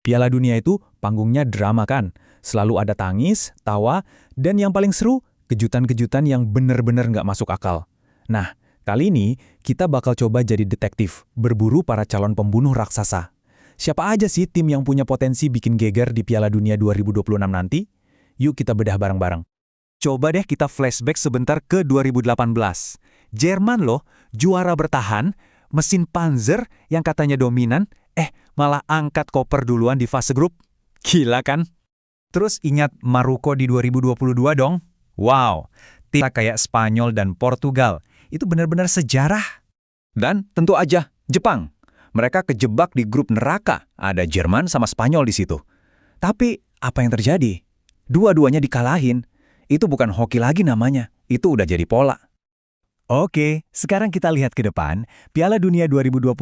Piala Dunia itu panggungnya drama kan. Selalu ada tangis, tawa, dan yang paling seru, kejutan-kejutan yang bener-bener nggak masuk akal. Nah, kali ini kita bakal coba jadi detektif, berburu para calon pembunuh raksasa. Siapa aja sih tim yang punya potensi bikin geger di Piala Dunia 2026 nanti? Yuk kita bedah bareng-bareng. Coba deh kita flashback sebentar ke 2018. Jerman loh, juara bertahan, mesin Panzer yang katanya dominan, malah angkat koper duluan di fase grup. Gila kan? Terus ingat Maroko di 2022 dong? Wow, tim kayak Spanyol dan Portugal. Itu benar-benar sejarah. Dan tentu aja Jepang. Mereka kejebak di grup neraka. Ada Jerman sama Spanyol di situ. Tapi apa yang terjadi? Dua-duanya dikalahin. Itu bukan hoki lagi namanya. Itu udah jadi pola. Oke, sekarang kita lihat ke depan. Piala Dunia 2026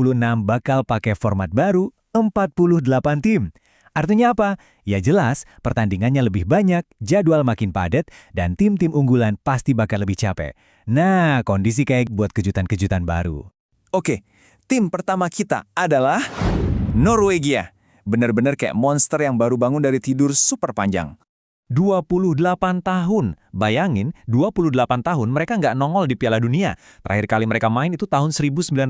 bakal pakai format baru, 48 tim. Artinya apa? Ya jelas, pertandingannya lebih banyak, jadwal makin padat, dan tim-tim unggulan pasti bakal lebih capek. Nah, kondisi kayak buat kejutan-kejutan baru. Oke, tim pertama kita adalah Norwegia. Bener-bener kayak monster yang baru bangun dari tidur super panjang. 28 tahun. Bayangin, 28 tahun mereka nggak nongol di Piala Dunia. Terakhir kali mereka main itu tahun 1998.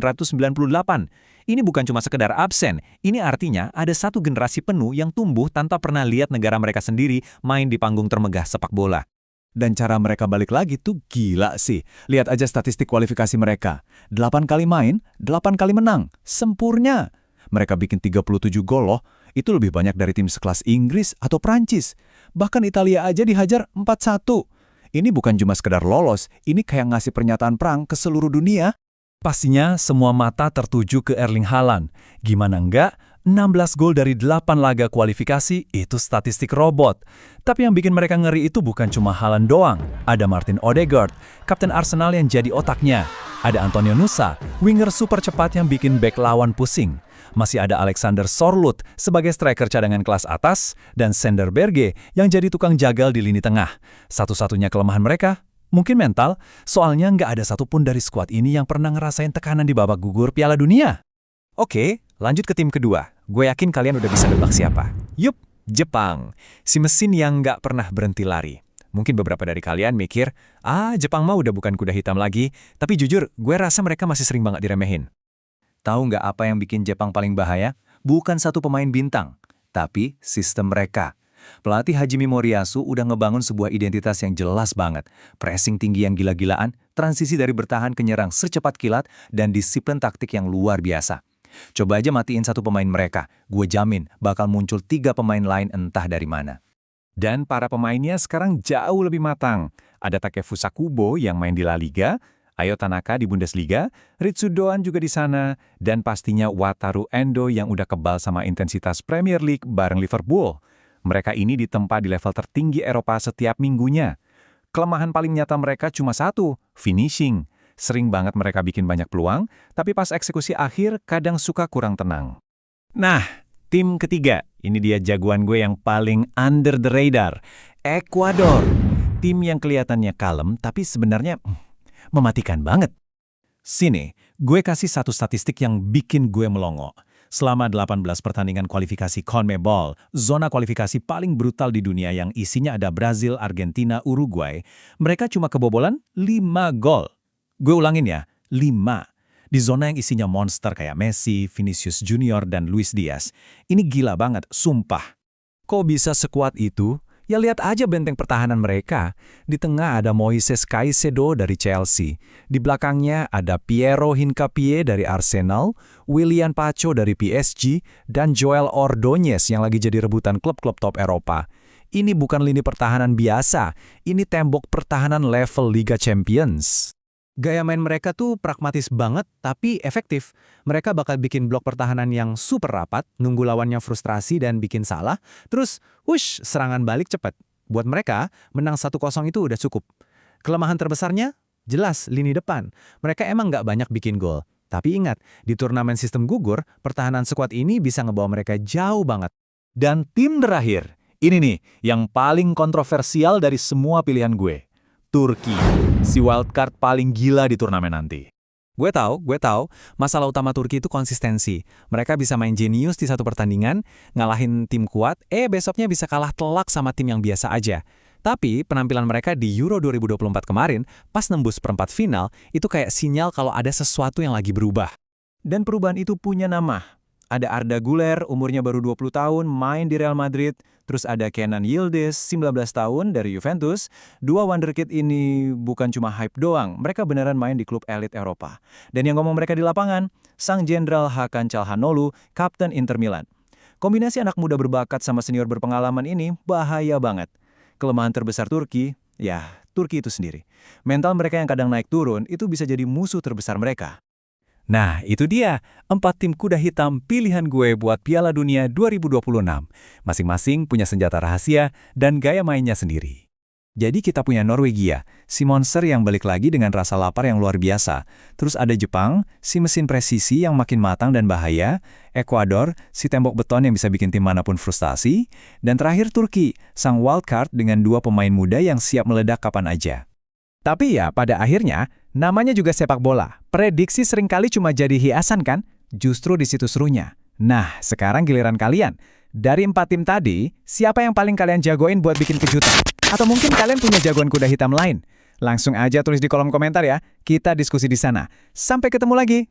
Ini bukan cuma sekedar absen. Ini artinya ada satu generasi penuh yang tumbuh tanpa pernah lihat negara mereka sendiri main di panggung termegah sepak bola. Dan cara mereka balik lagi tuh gila sih. Lihat aja statistik kualifikasi mereka. 8 kali main, 8 kali menang. Sempurna. Mereka bikin 37 gol loh. Itu lebih banyak dari tim sekelas Inggris atau Prancis. Bahkan Italia aja dihajar 4-1. Ini bukan cuma sekedar lolos, ini kayak ngasih pernyataan perang ke seluruh dunia. Pastinya semua mata tertuju ke Erling Haaland. Gimana enggak? 16 gol dari 8 laga kualifikasi itu statistik robot. Tapi yang bikin mereka ngeri itu bukan cuma Haaland doang. Ada Martin Odegaard, kapten Arsenal yang jadi otaknya. Ada Antonio Nusa, winger super cepat yang bikin bek lawan pusing. Masih ada Alexander Sorloth sebagai striker cadangan kelas atas, dan Sander Berge yang jadi tukang jagal di lini tengah. Satu-satunya kelemahan mereka, mungkin mental, soalnya nggak ada satupun dari skuad ini yang pernah ngerasain tekanan di babak gugur Piala Dunia. Oke, lanjut ke tim kedua. Gue yakin kalian udah bisa nebak siapa. Yup, Jepang. Si mesin yang nggak pernah berhenti lari. Mungkin beberapa dari kalian mikir, Jepang mah udah bukan kuda hitam lagi. Tapi jujur, gue rasa mereka masih sering banget diremehin. Tahu nggak apa yang bikin Jepang paling bahaya? Bukan satu pemain bintang, tapi sistem mereka. Pelatih Hajime Moriyasu udah ngebangun sebuah identitas yang jelas banget. Pressing tinggi yang gila-gilaan, transisi dari bertahan ke nyerang secepat kilat, dan disiplin taktik yang luar biasa. Coba aja matiin satu pemain mereka, gue jamin bakal muncul 3 pemain lain entah dari mana. Dan para pemainnya sekarang jauh lebih matang. Ada Takefusa Kubo yang main di La Liga, Ayo Tanaka di Bundesliga, Ritsu Doan juga di sana, dan pastinya Wataru Endo yang udah kebal sama intensitas Premier League bareng Liverpool. Mereka ini ditempa di level tertinggi Eropa setiap minggunya. Kelemahan paling nyata mereka cuma satu, finishing. Sering banget mereka bikin banyak peluang, tapi pas eksekusi akhir kadang suka kurang tenang. Nah, tim ketiga, ini dia jagoan gue yang paling under the radar, Ekuador. Tim yang kelihatannya kalem, tapi sebenarnya mematikan banget. Sini, gue kasih satu statistik yang bikin gue melongo. Selama 18 pertandingan kualifikasi CONMEBOL, zona kualifikasi paling brutal di dunia yang isinya ada Brazil, Argentina, Uruguay, mereka cuma kebobolan 5 gol. Gue ulangin ya, 5. Di zona yang isinya monster kayak Messi, Vinicius Junior, dan Luis Diaz. Ini gila banget, sumpah. Kok bisa sekuat itu? Ya lihat aja benteng pertahanan mereka. Di tengah ada Moises Caicedo dari Chelsea. Di belakangnya ada Piero Hincapié dari Arsenal, Willian Pacho dari PSG, dan Joel Ordóñez yang lagi jadi rebutan klub-klub top Eropa. Ini bukan lini pertahanan biasa, ini tembok pertahanan level Liga Champions. Gaya main mereka tuh pragmatis banget, tapi efektif. Mereka bakal bikin blok pertahanan yang super rapat, nunggu lawannya frustrasi dan bikin salah, terus, serangan balik cepat. Buat mereka, menang 1-0 itu udah cukup. Kelemahan terbesarnya? Jelas, lini depan. Mereka emang nggak banyak bikin gol. Tapi ingat, di turnamen sistem gugur, pertahanan skuad ini bisa ngebawa mereka jauh banget. Dan tim terakhir, ini nih, yang paling kontroversial dari semua pilihan gue. Turki, si wildcard paling gila di turnamen nanti. Gue tahu, masalah utama Turki itu konsistensi. Mereka bisa main jenius di satu pertandingan, ngalahin tim kuat, besoknya bisa kalah telak sama tim yang biasa aja. Tapi penampilan mereka di Euro 2024 kemarin, pas nembus perempat final, itu kayak sinyal kalau ada sesuatu yang lagi berubah. Dan perubahan itu punya nama. Ada Arda Güler, umurnya baru 20 tahun, main di Real Madrid. Terus ada Kenan Yildiz, 19 tahun, dari Juventus. Dua wonderkid ini bukan cuma hype doang, mereka beneran main di klub elit Eropa. Dan yang ngomong mereka di lapangan, Sang Jenderal Hakan Çalhanoğlu, Kapten Inter Milan. Kombinasi anak muda berbakat sama senior berpengalaman ini bahaya banget. Kelemahan terbesar Turki, ya Turki itu sendiri. Mental mereka yang kadang naik turun, itu bisa jadi musuh terbesar mereka. Nah, itu dia, 4 tim kuda hitam pilihan gue buat Piala Dunia 2026. Masing-masing punya senjata rahasia dan gaya mainnya sendiri. Jadi kita punya Norwegia, si monster yang balik lagi dengan rasa lapar yang luar biasa. Terus ada Jepang, si mesin presisi yang makin matang dan bahaya. Ekuador, si tembok beton yang bisa bikin tim manapun frustasi. Dan terakhir Turki, sang wildcard dengan 2 pemain muda yang siap meledak kapan aja. Tapi ya, pada akhirnya, namanya juga sepak bola. Prediksi seringkali cuma jadi hiasan kan? Justru di situ serunya. Nah, sekarang giliran kalian. Dari 4 tim tadi, siapa yang paling kalian jagoin buat bikin kejutan? Atau mungkin kalian punya jagoan kuda hitam lain? Langsung aja tulis di kolom komentar ya. Kita diskusi di sana. Sampai ketemu lagi.